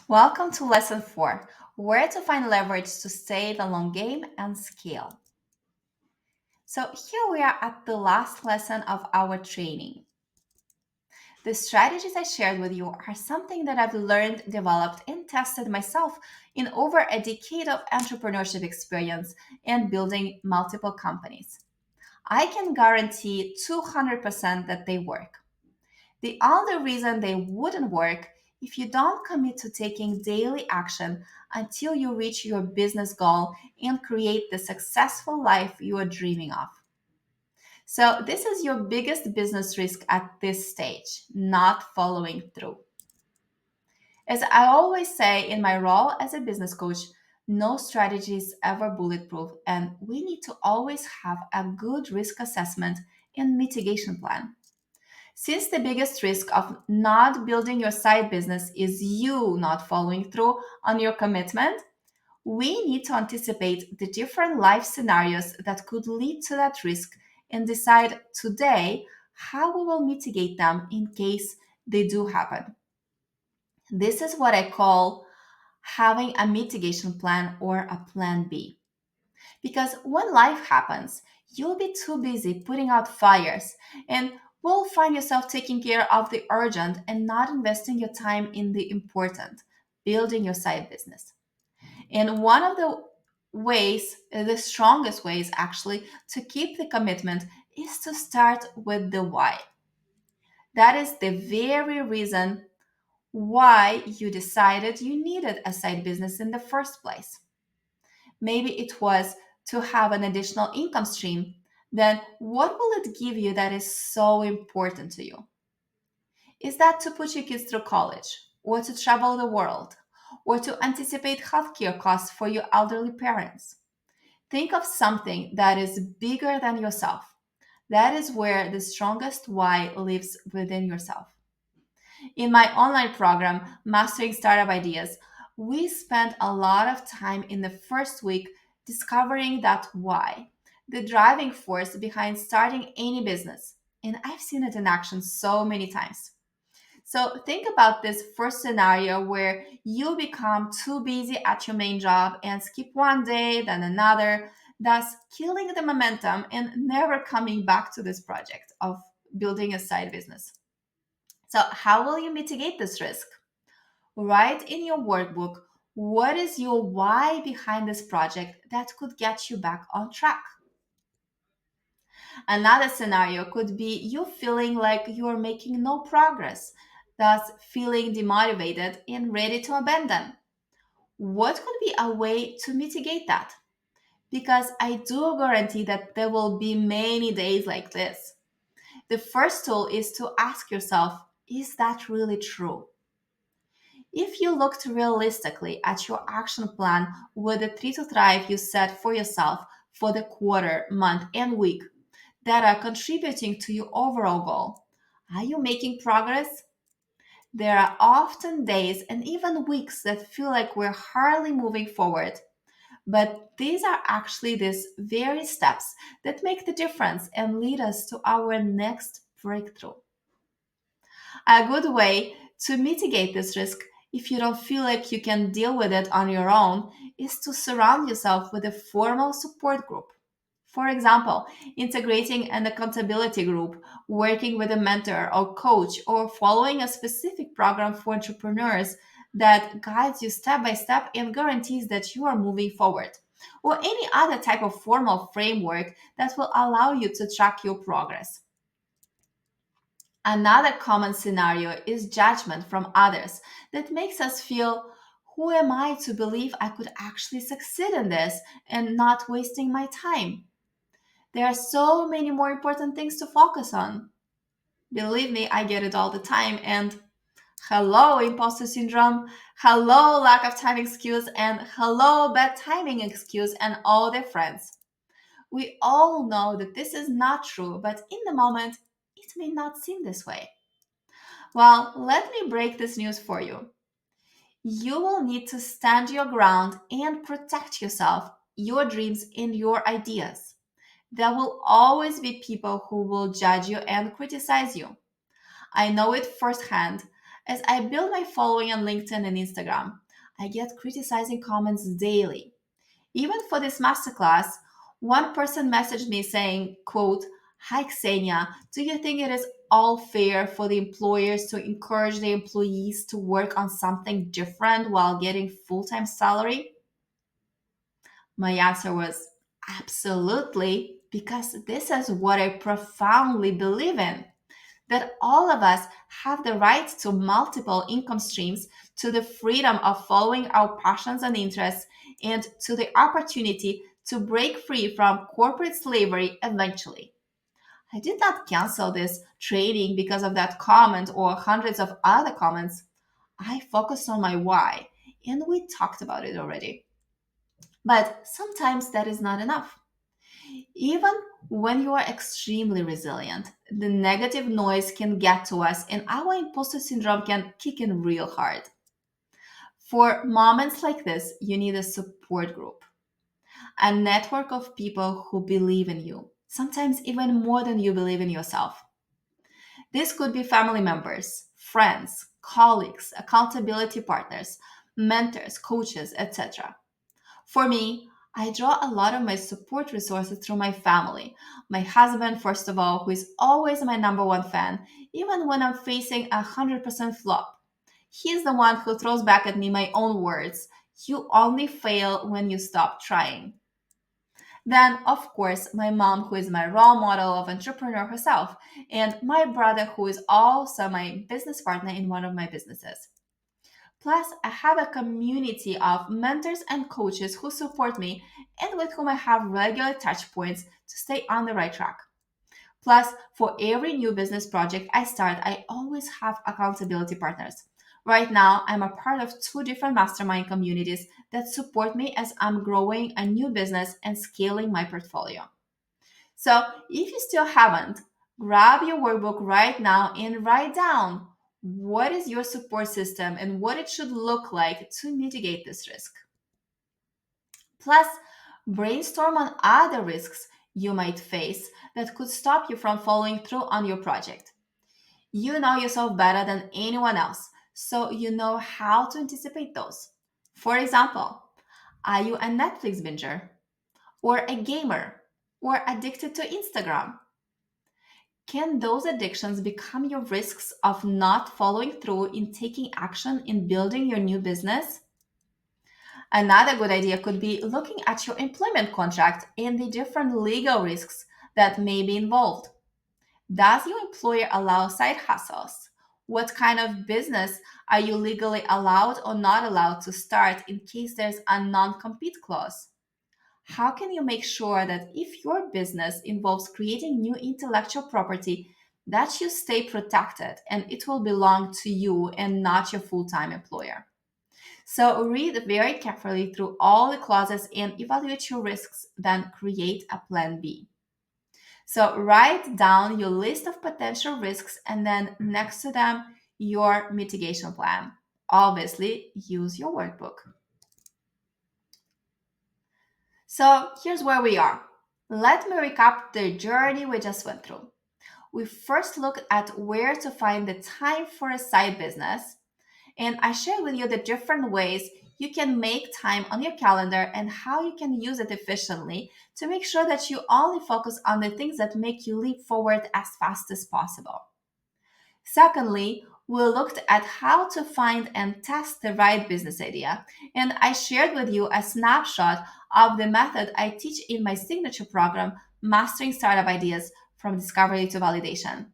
Welcome to Lesson 4, Where to Find Leverage to Stay the Long Game and Scale. So here we are at the last lesson of our training. The strategies I shared with you are something that I've learned, developed, and tested myself in over a decade of entrepreneurship experience and building multiple companies. I can guarantee 200% that they work. The only reason they wouldn't work if you don't commit to taking daily action until you reach your business goal and create the successful life you are dreaming of. So, this is your biggest business risk at this stage, not following through. As I always say in my role as a business coach, no strategy is ever bulletproof, and we need to always have a good risk assessment and mitigation plan. Since the biggest risk of not building your side business is you not following through on your commitment, we need to anticipate the different life scenarios that could lead to that risk and decide today how we will mitigate them in case they do happen. This is what I call having a mitigation plan or a plan B. Because when life happens, you'll be too busy putting out fires and will find yourself taking care of the urgent and not investing your time in the important, building your side business. And one of the ways, the strongest ways actually, to keep the commitment is to start with the why. That is the very reason why you decided you needed a side business in the first place. Maybe it was to have an additional income stream. Then what will it give you that is so important to you? Is that to put your kids through college, or to travel the world, or to anticipate healthcare costs for your elderly parents? Think of something that is bigger than yourself. That is where the strongest why lives within yourself. In my online program, Mastering Startup Ideas, we spent a lot of time in the first week discovering that why, the driving force behind starting any business. And I've seen it in action so many times. So think about this first scenario where you become too busy at your main job and skip one day, then another, thus killing the momentum and never coming back to this project of building a side business. So, how will you mitigate this risk? Write in your workbook what is your why behind this project that could get you back on track. Another scenario could be you feeling like you're making no progress, thus feeling demotivated and ready to abandon. What could be a way to mitigate that? Because I do guarantee that there will be many days like this. The first tool is to ask yourself, is that really true? If you looked realistically at your action plan with the 3 to thrive you set for yourself for the quarter, month, and week that are contributing to your overall goal, are you making progress? There are often days and even weeks that feel like we're hardly moving forward, but these are actually these very steps that make the difference and lead us to our next breakthrough. A good way to mitigate this risk, if you don't feel like you can deal with it on your own, is to surround yourself with a formal support group. For example, integrating an accountability group, working with a mentor or coach, or following a specific program for entrepreneurs that guides you step by step and guarantees that you are moving forward, or any other type of formal framework that will allow you to track your progress. Another common scenario is judgment from others that makes us feel, who am I to believe I could actually succeed in this and not wasting my time? There are so many more important things to focus on. Believe me, I get it all the time. And hello, imposter syndrome. Hello, lack of time excuse. And hello, bad timing excuse, and all their friends. We all know that this is not true, but in the moment, it may not seem this way. Well, let me break this news for you. You will need to stand your ground and protect yourself, your dreams, and your ideas. There will always be people who will judge you and criticize you. I know it firsthand. As I build my following on LinkedIn and Instagram, I get criticizing comments daily. Even for this masterclass, one person messaged me saying, quote, "Hi Xenia, do you think it is all fair for the employers to encourage the employees to work on something different while getting full-time salary?" My answer was absolutely, because this is what I profoundly believe in, that all of us have the right to multiple income streams, to the freedom of following our passions and interests, and to the opportunity to break free from corporate slavery eventually. I did not cancel this training because of that comment or hundreds of other comments. I focused on my why, and we talked about it already. But sometimes that is not enough. Even when you are extremely resilient, the negative noise can get to us and our imposter syndrome can kick in real hard. For moments like this, you need a support group, a network of people who believe in you, sometimes even more than you believe in yourself. This could be family members, friends, colleagues, accountability partners, mentors, coaches, etc. For me, I draw a lot of my support resources through my family. My husband, first of all, who is always my number one fan, even when I'm facing 100% flop. He's the one who throws back at me my own words. "You only fail when you stop trying." Then, of course, my mom, who is my role model of entrepreneur herself, and my brother, who is also my business partner in one of my businesses. Plus, I have a community of mentors and coaches who support me and with whom I have regular touch points to stay on the right track. Plus, for every new business project I start, I always have accountability partners. Right now, I'm a part of two different mastermind communities that support me as I'm growing a new business and scaling my portfolio. So, if you still haven't, grab your workbook right now and write down what is your support system and what it should look like to mitigate this risk. Plus, brainstorm on other risks you might face that could stop you from following through on your project. You know yourself better than anyone else, so you know how to anticipate those. For example, are you a Netflix binger, or a gamer, or addicted to Instagram? Can those addictions become your risks of not following through in taking action in building your new business? Another good idea could be looking at your employment contract and the different legal risks that may be involved. Does your employer allow side hustles? What kind of business are you legally allowed or not allowed to start in case there's a non compete clause? How can you make sure that if your business involves creating new intellectual property, that you stay protected and it will belong to you and not your full-time employer? So read very carefully through all the clauses and evaluate your risks, then create a plan B. So write down your list of potential risks and then next to them, your mitigation plan. Obviously, use your workbook. So here's where we are. Let me recap the journey we just went through. We first looked at where to find the time for a side business, and I shared with you the different ways you can make time on your calendar and how you can use it efficiently to make sure that you only focus on the things that make you leap forward as fast as possible. Secondly, we looked at how to find and test the right business idea, and I shared with you a snapshot of the method I teach in my signature program, Mastering Startup Ideas from Discovery to Validation.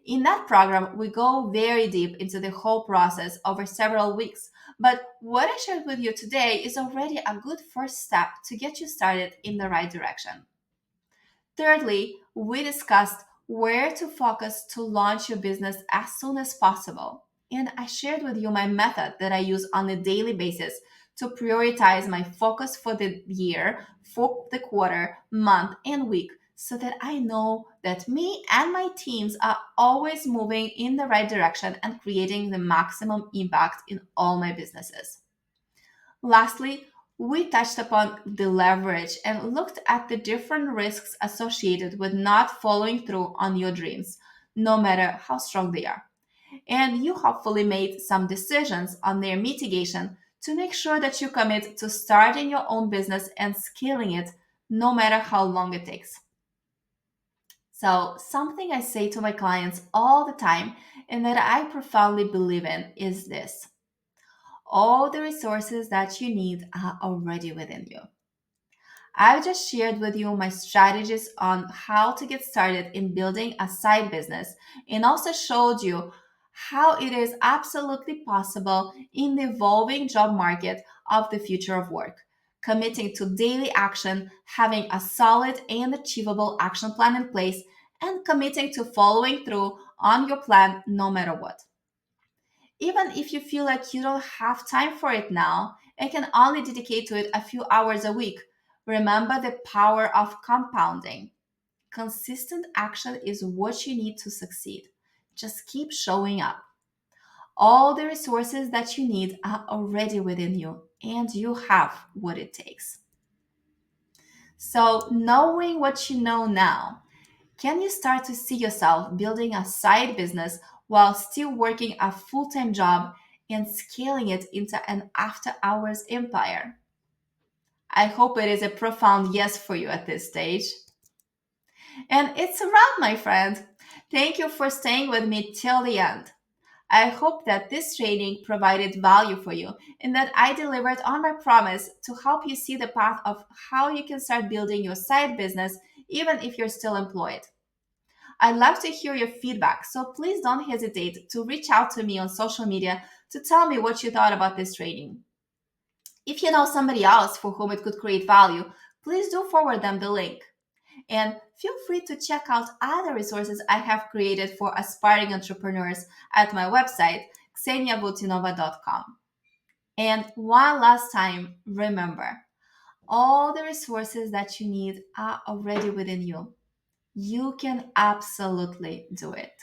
In that program, we go very deep into the whole process over several weeks, but what I shared with you today is already a good first step to get you started in the right direction. Thirdly, we discussed where to focus to launch your business as soon as possible. And I shared with you my method that I use on a daily basis to prioritize my focus for the year, for the quarter, month, and week so that I know that me and my teams are always moving in the right direction and creating the maximum impact in all my businesses. Lastly, we touched upon the leverage and looked at the different risks associated with not following through on your dreams, no matter how strong they are. And you hopefully made some decisions on their mitigation to make sure that you commit to starting your own business and scaling it no matter how long it takes. So, something I say to my clients all the time and that I profoundly believe in is this: all the resources that you need are already within you. I've just shared with you my strategies on how to get started in building a side business and also showed you how it is absolutely possible in the evolving job market of the future of work. Committing to daily action, having a solid and achievable action plan in place, and committing to following through on your plan no matter what. Even if you feel like you don't have time for it now and can only dedicate to it a few hours a week, remember the power of compounding. Consistent action is what you need to succeed. Just keep showing up. All the resources that you need are already within you, and you have what it takes. So, knowing what you know now, can you start to see yourself building a side business while still working a full time job and scaling it into an after hours empire? I hope it is a profound yes for you at this stage. And it's a wrap, my friend. Thank you for staying with me till the end. I hope that this training provided value for you and that I delivered on my promise to help you see the path of how you can start building your side business even if you're still employed. I'd love to hear your feedback, so please don't hesitate to reach out to me on social media to tell me what you thought about this training. If you know somebody else for whom it could create value, please do forward them the link. And feel free to check out other resources I have created for aspiring entrepreneurs at my website, xeniavotinova.com. And one last time, remember, all the resources that you need are already within you. You can absolutely do it.